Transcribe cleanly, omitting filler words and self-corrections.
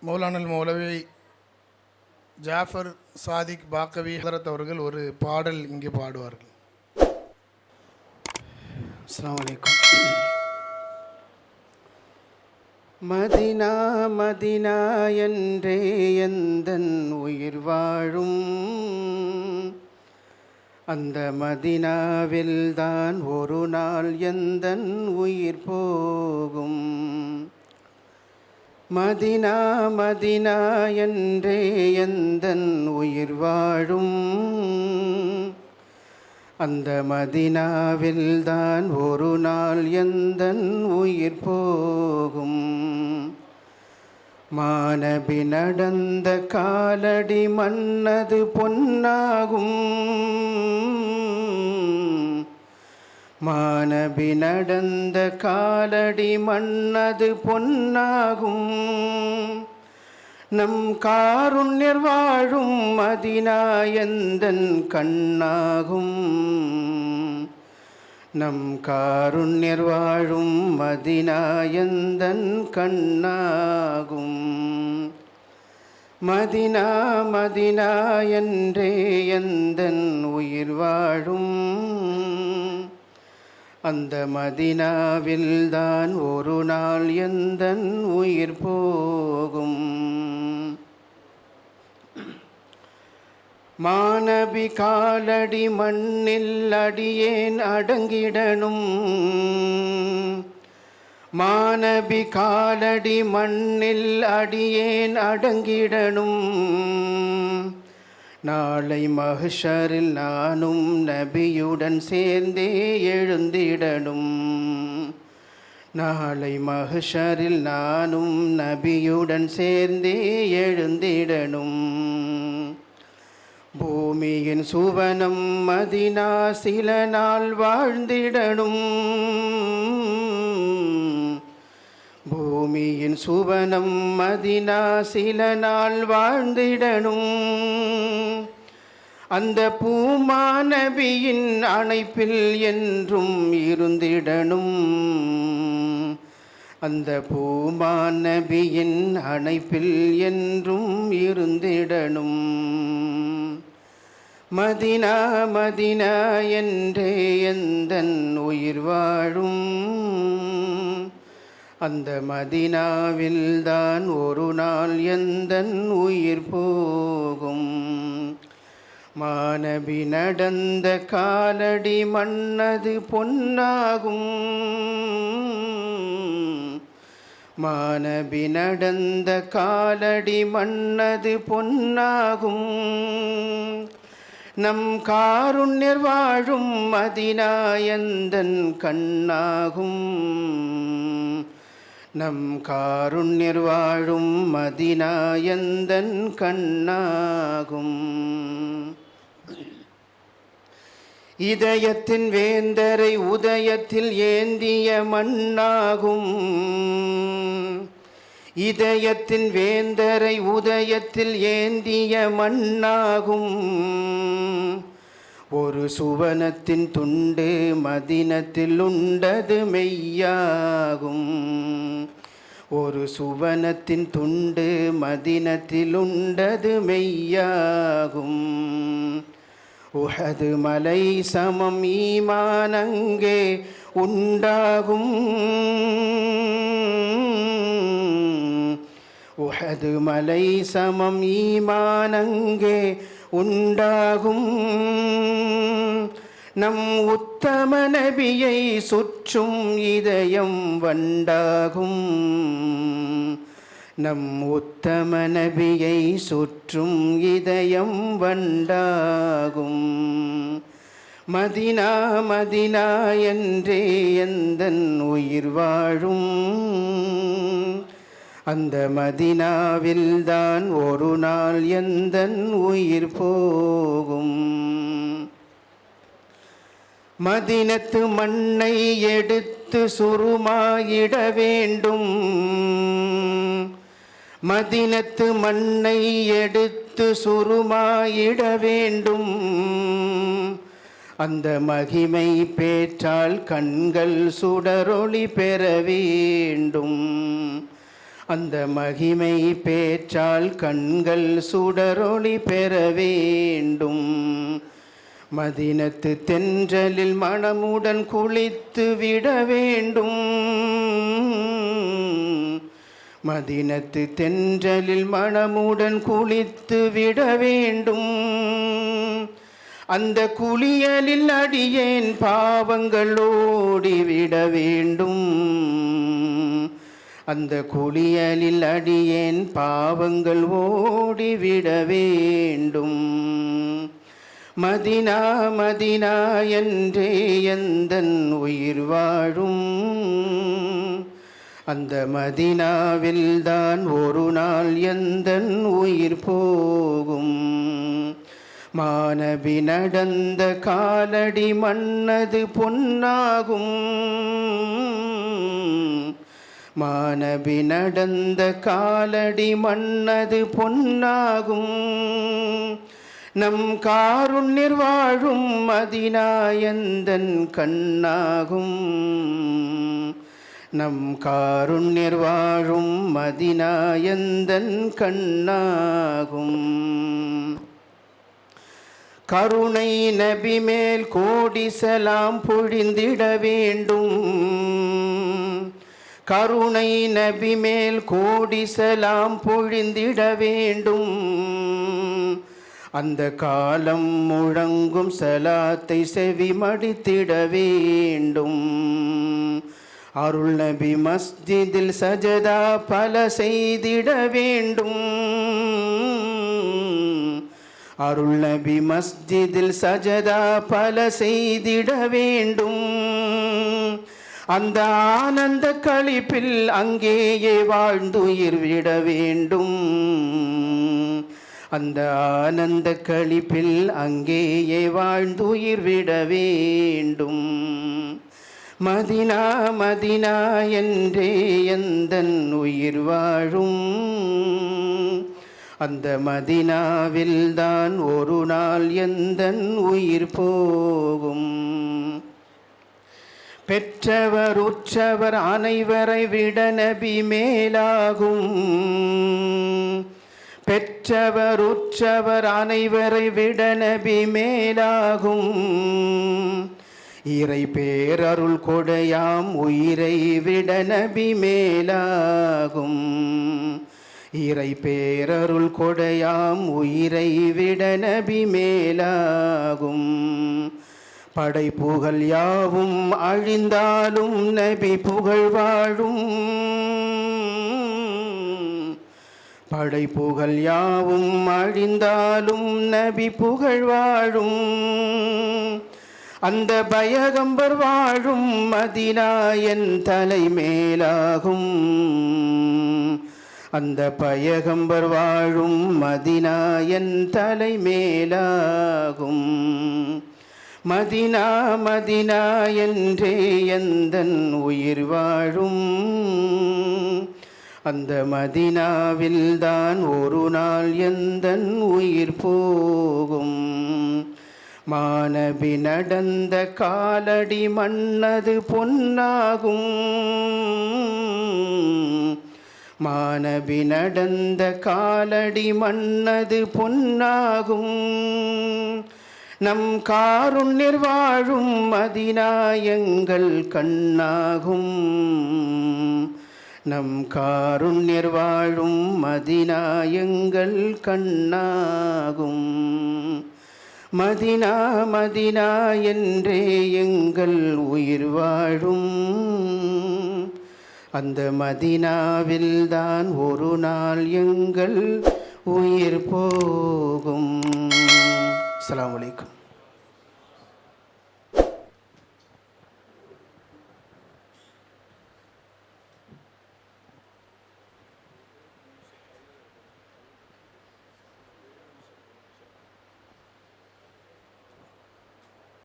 மௌலானல் மௌலவி ஜாஃபர் சாதிக் பாக்கவி ஹதரத் அவர்கள் ஒரு பாடல் இங்கே பாடுவார்கள். அஸ்ஸலாமு அலைக்கும். மதினா மதினா என்றே எந்தன் உயிர் வாழும், அந்த மதினாவில்தான் ஒரு நாள் எந்தன் உயிர் போகும். மதினா மதினா என்றே எந்தன் உயிர் வாழும், அந்த மதினாவில்தான் ஒரு நாள் எந்தன் உயிர் போகும். மாநபி நடந்த காலடி மன்னது பொன்னாகும், மாநபி நடந்த காலடி மன்னது பொன்னாகும். நம் காருண்யர் வாழும் மதினா எந்தன் கண்ணாகும், நம் காருண்யர் வாழும் மதினா எந்தன் கண்ணாகும். மதினா மதினா என்றே எந்தன் உயிர் வாழும், அந்த மதினாவில்தான் ஒரு நாள் எந்தன் உயிர் போகும். மாநபி காலடி மண்ணில் அடியேன் அடங்கிடணும், மாநபி காலடி மண்ணில் அடியேன் அடங்கிடணும். நாளை மஹ்ஷரில் நானும் நபியுடன் சேர்ந்தே எழுந்திடணும், நாளை மஹ்ஷரில் நானும் நபியுடன் சேர்ந்தே எழுந்திடணும். பூமியின் சுவனம் மதினா சில நாள் வாழ்ந்திடணும், பூமியின் சுவனம் மதினா சில நாள் வாழ்ந்திடணும். அந்த பூமாநபியின் அணைப்பில் என்றும் இருந்திடணும், அந்த பூமாநபியின் அணைப்பில் என்றும் இருந்திடணும். மதினா மதினா என்றே எந்தன் உயிர் வாழும், அந்த மதினாவில்தான் ஒரு நாள் எந்தன் உயிர் போகும். மாநபி நடந்த காலடி மன்னது பொன்னாகும், மாநபி நடந்த காலடி மன்னது பொன்னாகும். நம் காருண்யர் வாழும் மதினா எந்தன் கண்ணாகும், நம் காருண்யர் வாழும் மதினா எந்தன் கண்ணாகும். இதயத்தின் வேந்தரை உதயத்தில் ஏந்திய மண்ணாகும், இதயத்தின் வேந்தரை உதயத்தில் ஏந்திய மண்ணாகும். ஒரு சுவனத்தின் துண்டு மதினத்தில் உண்டது மெய்யாகும், ஒரு சுவனத்தின் துண்டு மதினத்தில் உண்டது மெய்யாகும். உஹது மலை சமம் ஈமானங்கே உண்டாகும், உஹது மலை சமம் ஈமானங்கே உண்டாகும். நம் உத்தம நபியை சுற்றும் இதயம் வண்டாகும், நம் உத்தம நபியை சுற்றும் இதயம் வண்டாகும். மதினா மதினா என்றே எந்தன் உயிர் வாழும், அந்த மதினாவில்தான் ஒரு நாள் எந்தன் உயிர் போகும். மதினத்து மண்ணை எடுத்து சுருமாயிட வேண்டும், மதினத்து மண்ணை எடுத்து சுருமாயிட வேண்டும். அந்த மகிமை பேற்றால் கண்கள் சுடரொளி பெற வேண்டும், அந்த மகிமை பேற்றால் கண்கள் சுடரொளி பெற வேண்டும். மதினத்து தென்றலில் மனமுடன் குளித்து விட வேண்டும். மதினத்து தென்றலில் மனமுடன் குளித்து விட வேண்டும். அந்த குளியலில் அடியேன் பாவங்கள் ஓடிவிட வேண்டும். அந்த குளியலில் அடியேன் பாவங்கள் ஓடிவிட வேண்டும். மதினா மதினா என்றே எந்தன் உயிர் வாழும். அந்த மதினாவில்தான் ஒரு நாள் எந்தன் உயிர் போகும். மாநபி நடந்த காலடி மன்னது பொன்னாகும். மாநபி நடந்த காலடி மன்னது பொன்னாகும். நம் காருண்யர் வாழும் மதினா எந்தன் கண்ணாகும். நம் காருண்யர் வாழும் மதினா எந்தன் கண்ணாகும். கருணை நபி மேல் கோடி சலாம் பொழிந்திட வேண்டும். கருணை நபி மேல் கோடி சலாம் பொழிந்திட வேண்டும். அந்த காலம் முழங்கும் சலாத்தை செவி மடித்திட வேண்டும். அருள் நபி மஸ்ஜிதில் சஜதா பல செய்திட வேண்டும். அருள் நபி மஸ்ஜிதில் சஜதா பல செய்திட வேண்டும். அந்த ஆனந்த களிப்பில் அங்கேயே வாழ்ந்துயிர் விட வேண்டும். அந்த ஆனந்த களிப்பில் அங்கேயே வாழ்ந்துயிர் விட வேண்டும். மதினா மதினா என்றே எந்தன் உயிர் வாழும். அந்த மதினாவில்தான் ஒரு நாள் எந்தன் உயிர் போகும். பெற்றவர் உற்றவர் அனைவரை விட நபி மேலாகும். பெற்றவர் உற்றவர் அனைவரை விட நபி மேலாகும். இறை பேரருள் கொடையாம் உயிரை விட நபி மேலாகும். இறை பேரருள் கொடையாம் உயிரை விட நபி மேலாகும். படைப்புகள் யாவும் அழிந்தாலும் நபி புகழ் வாழும். படைப்புகள் யாவும் அழிந்தாலும் நபி புகழ் வாழும். அந்த பயகம்பர் வாழும் மதினா என் தலை மேலாகும். அந்த பயகம்பர் வாழும் மதினா என் தலை மேலாகும். மதினா மதினா என்றே எந்தன் உயிர் வாழும். அந்த மதினாவில்தான் ஒரு நாள் எந்தன் உயிர் போகும். மாநபி நடந்த காலடி மன்னது பொன்னாகும். மாநபி நடந்த காலடி மன்னது பொன்னாகும். நம் காருண்யர் வாழும் மதினா எங்கள் கண்ணாகும். நம் காருண்யர் வாழும் மதினா எங்கள் கண்ணாகும். மதினா மதினா என்றே எங்கள் உயிர் வாழும். அந்த மதினாவில்தான் ஒரு நாள் எங்கள் உயிர் போகும். அஸ்ஸலாமு அலைக்கும்.